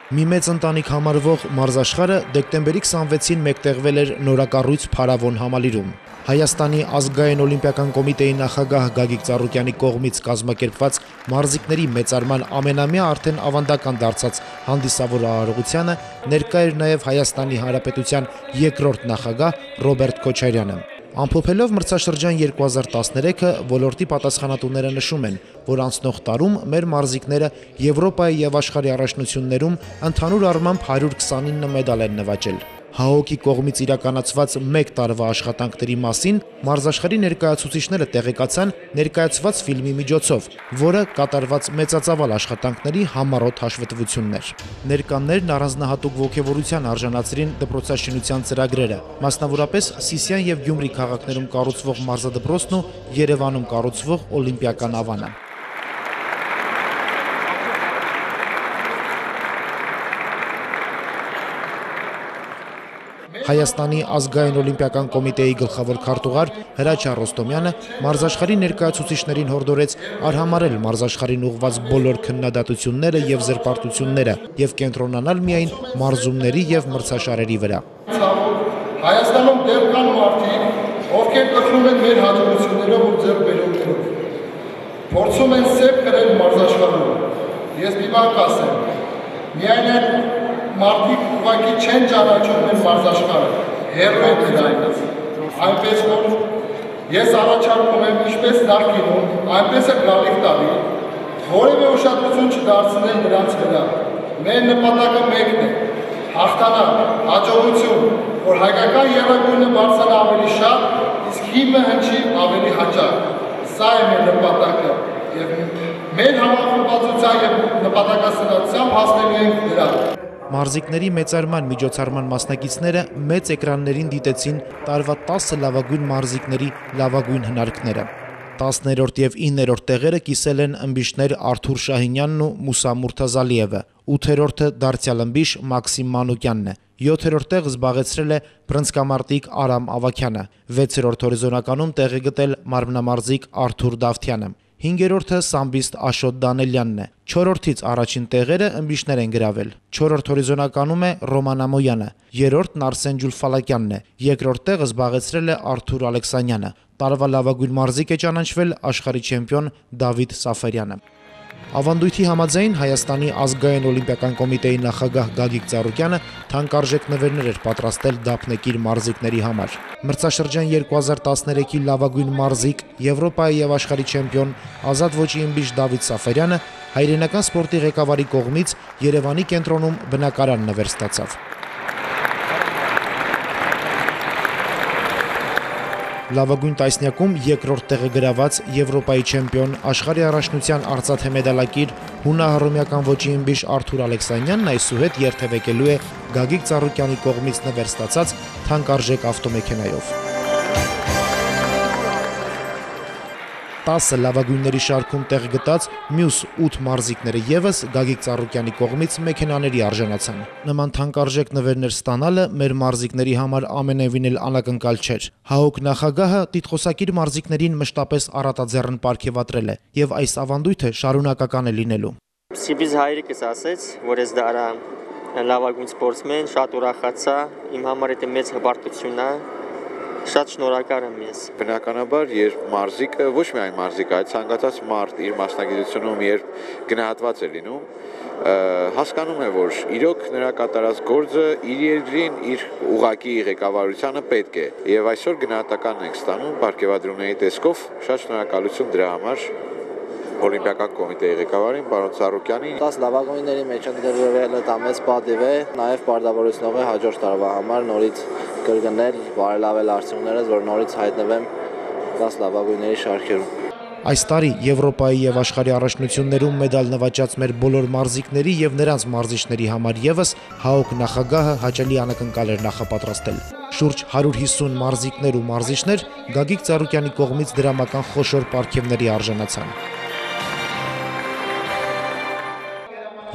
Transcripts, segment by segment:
Մի մեծ ընտանիք համարվող մարզաշխարհը դեկտեմբերի 26-ին մեկտեղվել էր նորակառույց Փարավոն համալիրում։ Հայաստանի ազգային օլիմպիական կոմիտեի նախագահ Գագիկ Ծառուկյանի կողմից կազմակերպված մարզիկների մեծարման ամենամյա արդեն ավանդական դարձած հանդիսավոր արարողությանը ներկա էր նաև Հայաստանի Հանրապետության երկրորդ նախագահ Ռոբերտ Քոչարյանը։ Ամփոփելով մրցաշրջան 2013-ը ոլորտի պատասխանատուները նշում են, որ անցնող տարում մեր մարզիկները Եվրոպայի եւ աշխարհի առաջնություններում ընդհանուր առմամբ 129 մեդալ են նվաճել։ ՀԱՕԿ-ի կողմից իրականացված 1 տարվա աշխատանքների մասին մարզաշխարհի ներկայացուցիչները տեղեկացան ներկայացված ֆիլմի միջոցով, որը կատարված մեծածավալ աշխատանքների համառոտ հաշվետվությունն էր։ Ներկաներն առանձնահատուկ ոգևորության արժանացրին դպրոցաշինության ծրագրերը, մասնավորապես Սիսիան եւ Գյումրի քաղաքներում կառուցվող մարզադպրոցն ու Երևանում կառուցվող օլիմպիական ավանը։ Հայաստանի ազգային օլիմպիական կոմիտեի գլխավոր քարտուղար Հրաչ Առոստոմյանը մարզաշխարհի ներկայացուցիչներին հորդորեց արհամարել մարզաշխարհին ուղղված բոլոր քննադատությունները եւ զրպարտությունները եւ կենտրոնանալ միայն մարզումների եւ մրցաշարերի վրա։ Հայաստանում դեռ կան մարդիկ, ովքեր կխրում են մեր հաջողություններով ու ձեռքբերումներով։ Փորձում են սեփ կրել մարզաշխարհում։ Ես մի բան կասեմ, միայն մարդիկ ուղղակի չեն ճանաչում մեր մարզաշխարհը, հեռու են դրանից։ Այնպես որ ես առաջարկում եմ ինչպես նախկինում, այնպես էլ գալիք տարի, որևէ ուշադրություն չդարձնել նրանց վրա։ Մեր նպատակը մեկն է՝ հաղթանակ, հաջողություն, որ հայկական եռագույնը բարձրանա ավելի շատ, իսկ հիմը հնչի ավելի հաճախ։ Սա է մեր նպատակը եւ մեր համախմբվածության եւ նպատակասրտությամբ հասնելու ենք դրան։ Մարզիկների մեծարման միջոցառման մասնակիցները մեծ էկրաններին դիտեցին տարվա 10 լավագույն մարզիկների լավագույն հնարքները։ 10-րդ եւ 9-րդ տեղերը կիսել են ըմբիշներ Արթուր Շահինյանն ու Մուսա Մուրթազալիևը, 8-րդը դարձյալ ըմբիշ Մաքսիմ Մանուկյանն է, 7-րդ տեղը զբաղեցրել է բռնցքամարտիկ Արամ Ավագյանը, 6-րդ հորիզոնականում տեղ է գտել մարմնամարզիկ Արթուր Դավթյանը, 5-րդը սամբիստ Աշոտ Դանելյանն է, 4-ից առաջին տեղերը ըմբիշներ են գրավել, 4-րդ հորիզոնականում է Ռոման Ամոյանը, 3-րդն Արսեն Ջուլֆալակյանն է, 2-րդ տեղը զբաղեցրել է Արթուր Ալեքսանյանը, տարվա լավագույն մարզիկ է ճանաչվել աշխարհի չեմպիոն Դավիթ Սաֆարյանը։ Ավանդույթի համաձայն Հայաստանի ազգային օլիմպիական կոմիտեի նախագահ Գագիկ Ծառուկյանը թանկարժեք նվերներ էր պատրաստել դափնեկիր մարզիկների համար։ Մրցաշրջան 2013-ի լավագույն մարզիկ, Եվրոպայի եւ աշխարհի չեմպիոն, ազատ ոճի ըմբիշ Դավիթ Սաֆարյանը հայրենական սպորտի ղեկավարի կողմից Երևանի կենտրոնում բնակարան նվեր ստացավ։ Լավագույն տասնյակում երկրորդ տեղը գրաված Եվրոպայի չեմպիոն, աշխարհի առաջնության արծաթե մեդալակիր հունահռոմեական ոճի ըմբիշ Արթուր Ալեքսանյանն այսուհետ երթևեկելու է Գագիկ Ծառուկյանի կողմից նվեր ստացած թանկարժեք ավտոմեքենայով։ 10 լավագույնների շարքում տեղ գտած մյուս 8 մարզիկները եւս Գագիկ Ծառուկյանի կողմից մեքենաների արժանացան։ Նման թանկարժեք նվերներ ստանալը մեր մարզիկների համար ամենևին էլ անակնկալ չէր։ ՀԱՕԿ նախագահը տիտղոսակիր մարզիկներին մշտապես առատաձեռն պարգևատրել է եւ այս ավանդույթը շարունակական է լինելու։ Սիբիզ հայրիկս ասեց, որ ես դարա լավագույն սպորտսմեն, շատ ուրախացա, իմ համար դա մեծ հպարտություն է։ Շատ շնորհակալ եմ ես։ Բնականաբար, երբ մարզիկը, ոչ միայն մարզիկը, այլ ցանկացած մարդ իր մասնագիտությունում երբ գնահատված է լինում, հասկանում է, որ իրոք նրա կատարած գործը իր երկրին, իր ուղղակի ղեկավարությանը պետք է։ Եվ այսօր գնահատականն ենք ստանում պարգևատրումների տեսքով, շատ շնորհակալություն դրա համար Օլիմպիական կոմիտեի ղեկավարին պարոն Ծառուկյանին։ 10 լավագույնների մեջ ընտրվելը դա մեծ պատիվ է, նաև պարտավորեցնող է հաջորդ տարվա համար նորից կրկնել, բարելավել արդյունքներս, որ նորից հայտնվեմ 10 լավագույնների շարքերում։ Այս տարի Եվրոպայի եւ աշխարհի առաջնություններում մեդալ նվաճած մեր բոլոր մարզիկների եւ նրանց մարզիչների համար եւս ՀԱՕԿ նախագահը հաճելի անակնկալ էր նախապատրաստել։ Շուրջ 150 մարզիկներ ու մարզիչներ Գագիկ Ծառուկյանի կողմից դրամական խոշոր պարգևների արժանացան։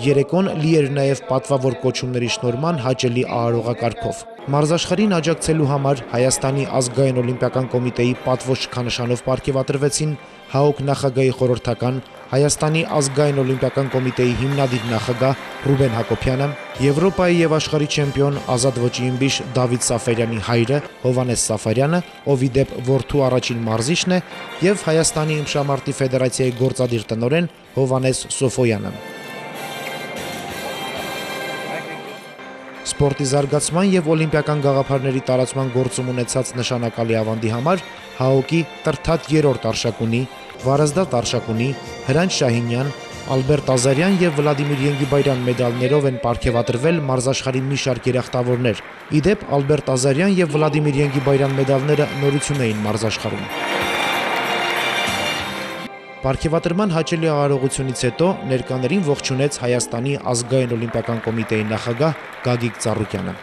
Երեկոն լի էր նաև պատվավոր կոչումների շնորհման հաճելի արարողակարգով։ Մարզաշխարհին աջակցելու համար Հայաստանի ազգային օլիմպիական կոմիտեի պատվո շքանշանով պարգևատրվեցին ՀԱՕԿ նախագահի խորհրդական, Հայաստանի ազգային օլիմպիական կոմիտեի հիմնադիր նախագահ Ռուբեն Հակոբյանը, Եվրոպայի եւ աշխարհի չեմպիոն ազատ ոճի իմբիշ Դավիթ Սաֆարյանի հայրը Հովհաննես Սաֆարյանը, ով ի դեպ որդու առաջին մարզիչն է, եւ Հայաստանի իմշամարտի ֆեդերացիայի գործադիր տնօրեն Հովհաննես Սոֆոյանը։ Սպորտի զարգացման եւ օլիմպիական գաղափարների տարածման գործում ունեցած նշանակալի ավանդի համար ՀԱՕԿ-ի Տրթատ 3-րդ արշակունի, Վարազդատ արշակունի, Հրանտ Շահինյան, Ալբերտ Ազարյան եւ Վլադիմիր Ենգիբայրյան մեդալներով են պարգևատրվել մարզաշխարհի մի շարք երախտավորներ։ Ի դեպ Ալբերտ Ազարյան եւ Վլադիմիր Ենգիբայրյան մեդալները նորություն էին մարզաշխարհում։ Պարգևատրման հաճելի արարողությունից հետո ներկաներին ողջունեց Հայաստանի ազգային օլիմպիական կոմիտեի նախագահ Գագիկ Ծառուկյանը։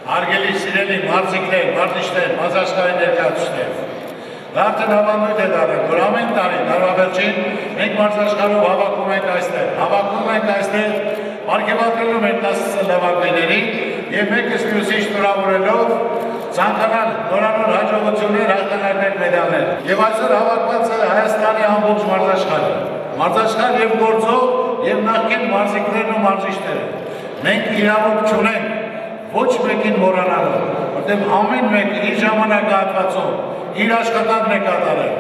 Հարգելի սիրելի մարզիկներ, մարզիչներ, մարզաշխարհի ներկայացուցիչներ, արդեն հավանույթ է դարձել, որ ամեն տարի տարվավերջին մենք մարզաշխարհով հավաքում ենք այստեղ, պարգևատրելու ենք 10 լավագույններին եւ մեկս մյուսի շնորհավորելով ցանկանալ նորանոր հաջողություններ, հաղթանակներ, մեդալներ։ Եվ այսօր հավաքված է Հայաստանի ամբողջ մարզաշխարհ եւ գործող եւ նախկին մարզիկներն ու մարզիչները։ Մենք իրավունք չունենք ոչ մեկին մոռանալու, որտեղ ամեն մեկը իր ժամանակահատվածում իր աշխատանքն է կատարել,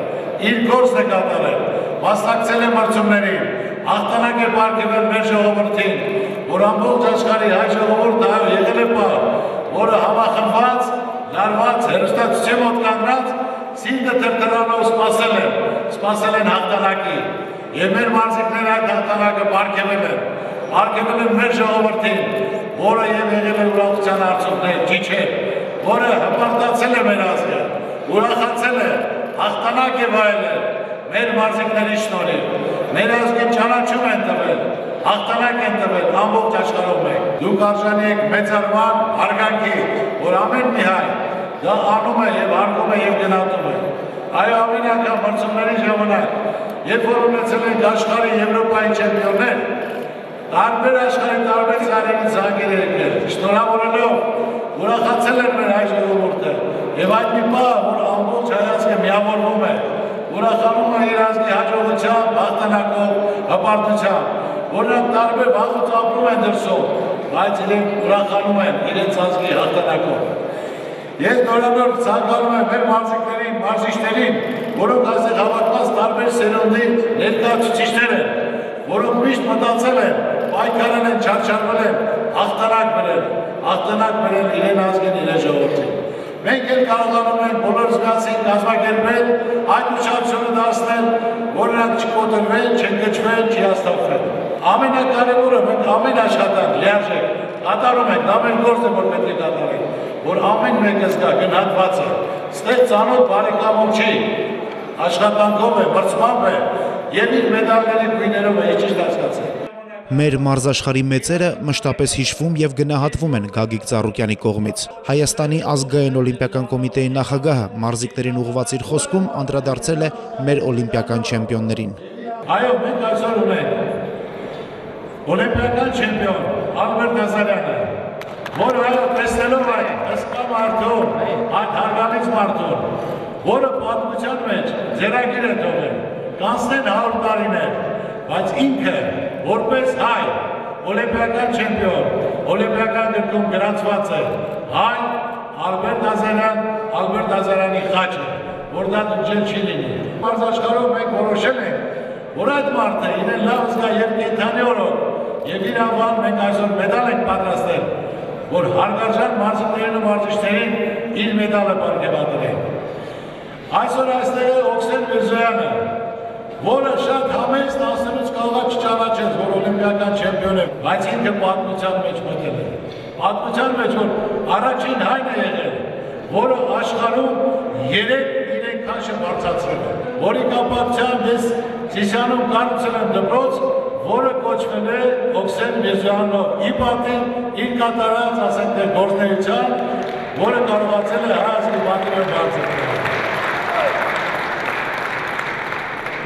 իր գործն է կատարել, մասնակցել է մրցումներին, հաղթանակ է պարգևել մեր ժողովրդին, որ ամբողջ աշխարհի հայ ժողովուրդը եղել է պահ, որը համախմբված, լարված, հեռուստացույցի մոտ կանգնած, սիրտը թրթրանով սպասել են հաղթանակի, եւ մեր մարզիկները այդ հաղթանակը պարգևել են մեր ժողովրդին, որը եւ եղել է ուրախության արդյունքներ, ճիչեր, որը հպարտացել է մեր ազգը, ուրախացել է, հաղթանակ է վայելել մեր մարզիկների շնորհիվ, մեր ազգին ճանաչում են տվել, հաղթանակ են տվել ամբողջ աշխարհում եք։ Դուք արժանի եք մեծարման, հարգանքի, որ ամեն մի հայ դա անում է եւ հարգում է եւ գնահատում է։ Այո, ամեն անգամ մրցումների ժամանակ, երբ որ ունեցել ենք աշխարհի Եվրոպայի չեմպիոններ, տարբեր աշխարհի տարբեր ծայրերի ցանկեր եկել, շնորհավորելով ուրախացել են մեր հայ ժողովուրդը եւ այդ մի բան, որ ամբողջ հայացքը միավորվում է, ուրախանում է իր ազգի հաջողությամբ, հաղթանակով, հպարտությամբ, որ նրանք տարբեր վաղուց ապրում են դրսում, բայց իրենք ուրախանում են իրենց ազգի հաղթանակով։ Ես նորանոր ցանկանում եմ մեր մարզիկներին, մարզիչներին, որոնք այստեղ հավաքված տարբեր սերունդի ներկայացուցիչներ են, որոնք միշտ մտածել են, պայքարել են, չարչարվել են, հաղթանակ բերել իրեն ազգին, իրեն ժողովրդին։ Մենք էլ կարողանում ենք բոլոր զգացին կազմակերպել, այդ ուշադրությունը դարձնել, որ նրանք չկոտրվեն, չընկճվեն, չհիասթափվեն։ Ամենակարևորը մենք ամեն աշխատանք լիարժեք կատարում ենք, դա մեր գործն է, որ պետք է կատարենք, որ ամեն մեկը զգա գնահատված է, ստեղ ծանոթ բարեկամում չի, աշխատանքով է, մրցմամբ է եւ իր մեդալների գույներով է, ճիշտ հասկացել։ Մեր մարզաշխարհի մեծերը մշտապես հիշվում եւ գնահատվում են Գագիկ Ծառուկյանի կողմից։ Հայաստանի ազգային օլիմպիական կոմիտեի նախագահը մարզիկներին ուղղված իր խոսքում անդրադարձել է մեր օլիմպիական չեմպիոններին։ Այո, մենք այսօր ունենք օլիմպիական չեմպիոն Ալբերտ Ազարյանը, որ այո տեսնելով այդ հսկա մարդուն, այդ հարգալից մարդուն, որը պատմության մեջ ձեռագիր է թողել, կանցնեն 100 տարիներ, բայց ինքը որպես հայ, օլիմպիական չեմպիոն, օլիմպիական գրքում գրանցված է հայ Ալբերտ Ազարյանի խաչը, որ դա դժել չի լինի։ Մարզաշխարհով մենք որոշել ենք, որ այդ մարդը իրեն լավ զգա եւ կենդանի օրոք, եւ իր անվան մենք այսօր մեդալ ենք պատրաստել, որ հարգարժան մարզիկներին ու մարզիչներին իր մեդալը պարգևատրենք։ Այսօր այստեղ է Օքսեն Միրզոյանը, որը շատ համեստ ասելուց կարող չճանաչեց, որ օլիմպիական չեմպիոն է, բայց ինքը պատմության մեջ մտել է։ Պատմության մեջ, որ առաջին հայն է եղել, որը աշխարհում 3 իրեն քաշը բարձրացրել է, որի կապակցությամբ ես Սիսիանում կառուցել եմ դպրոց, որը կոչվել է Օքսեն Միրզոյանով ի պատիվ իր կատարած, ասենք թե գործունեության, որը կարողացել է հայ ազգի պատիվը բարձրացնել։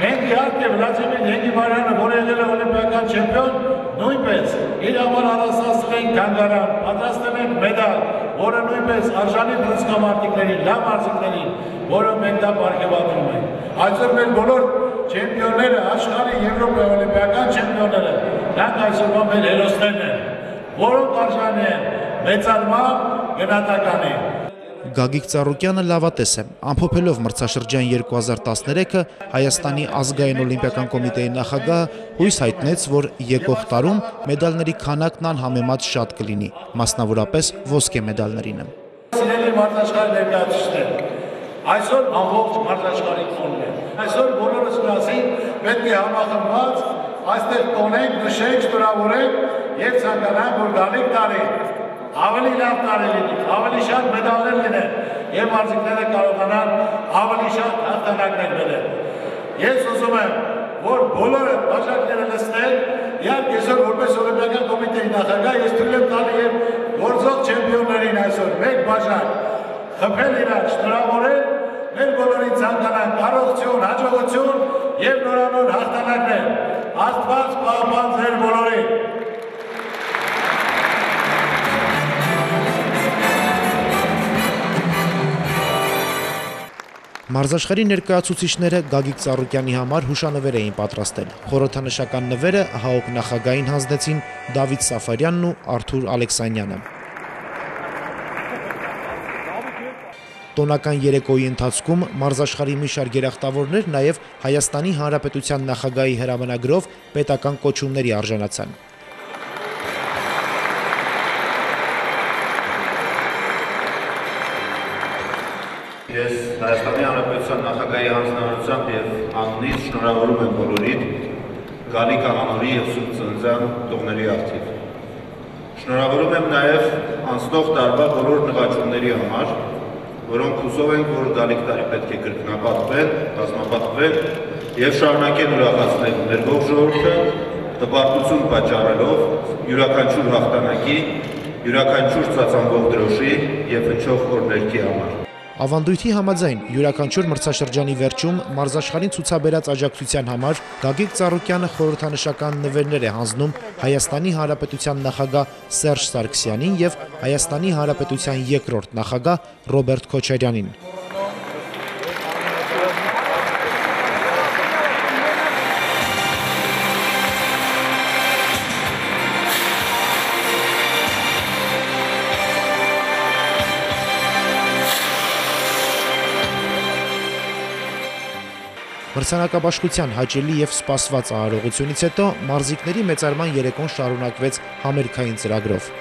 Մենք Մենք իհարկե Վլադիմիր Ենգիբարյանը, որը եղել է օլիմպիական չեմպիոն, նույնպես իր համար առանձնացրել ենք թանգարան, պատրաստել ենք մեդալ, որը նույնպես արժանի բռնցքամարտիկներին, լավ մարզիկներին, որը մենք դա պարգևատրում ենք։ Այսօր մեր բոլոր չեմպիոնները, աշխարհի, Եվրոպայի օլիմպիական չեմպիոնները, նրանք այսօրվա մեր հերոսներն են, որոնք արժանի են մեծարման գնահատականի։ Գագիկ Ծառուկյանը լավատես է, ամփոփելով մրցաշրջան 2013-ը Հայաստանի ազգային օլիմպիական կոմիտեի նախագահը հույս հայտնեց, որ եկող տարում մեդալների քանակն անհամեմատ շատ կլինի, մասնավորապես ոսկե մեդալներինը։ Սիրելի մարզաշխարհի ներկայացուցիչներ, այսօր ամբողջ մարզաշխարհի տոնն է։ Այսօր բոլորս միասին պետք է համախմբված այստեղ տոնենք, նշենք, շնորհավորենք եւ ցանկանանք, որ գալիք տարի ավելի լավ տարի լինի, ավելի շատ մեդալներ լինեն եւ մարզիկները կարողանան ավելի շատ հաղթանակներ բերել։ Ես ուզում եմ, որ բոլորը բաժակները լցնեն, իհարկե այսօր որպես օլիմպիական կոմիտեի նախագահ ես թույլ եմ տալի եւ գործող չեմպիոններին այսօր մեկ բաժակ խփել իրար, շնորհավորել, մեր բոլորին ցանկանանք կարողություն, հաջողություն եւ նորանոր հաղթանակներ։ Աստված պահպան ձեր բոլորին։ Մարզաշխարհի ներկայացուցիչները Գագիկ Ծառուկյանի համար հուշանվեր էին պատրաստել։ Խորհրդանշական նվերը ՀԱՕԿ նախագահին հանձնեցին Դավիթ Սաֆարյանն ու Արթուր Ալեքսանյանը։ Տոնական երեկոյի ընթացքում մարզաշխարհի մի շարք երախտավորներ նաև Հայաստանի Հանրապետության նախագահի հրամանագրով պետական կոչումների արժանացան։ Ես Հայաստանի Հանրապետության նախագահի հանձնարարությամբ եւ անունից շնորհավորում եմ բոլորիդ Գալիք անունի եւ Սուրբ Ծննդյան տողների արդիվ։ Շնորհավորում եմ նաեւ անցնող տարվա բոլոր նվաճումների համար, որոնք հուսով ենք, որ գալիք տարի պետք է կրկնապատկվեն, բազմապատկվեն եւ շարունակեն ուրախացնել մեր ողջ ժողովուրդը, տպարտություն պատճառելով յուրաքանչյուր հաղթանակի, յուրաքանչյուր ծածանվող դրոշի եւ հնչող օրհներքի համար։ Ավանդույթի համաձայն յուրաքանչյուր մրցաշրջանի վերջում մարզաշխարհին ցուցաբերած աջակցության համար Գագիկ Ծառուկյանը խորհրդանշական նվերներ է հանձնում Հայաստանի Հանրապետության նախագահ Սերժ Սարգսյանին եւ Հայաստանի Հանրապետության երկրորդ նախագահ Ռոբերտ Քոչարյանին։ Մրցանակաբաշխության հաճելի եւ սպասված արարողությունից հետո մարզիկների մեծարման երեկոն շարունակվեց համերգային ծրագրով։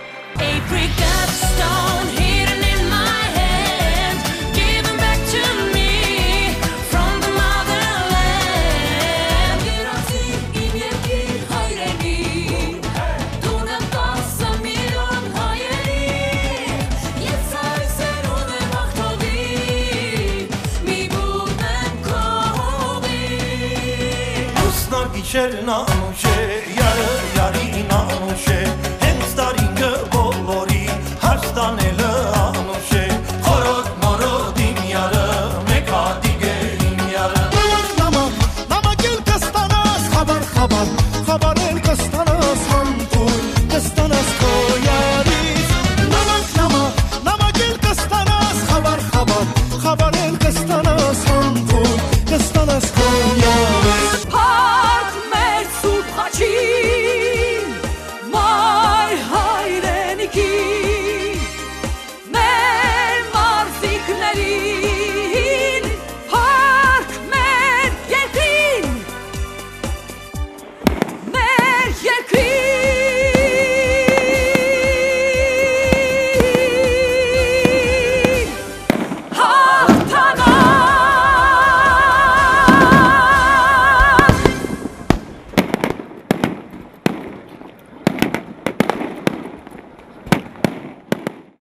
Չերնա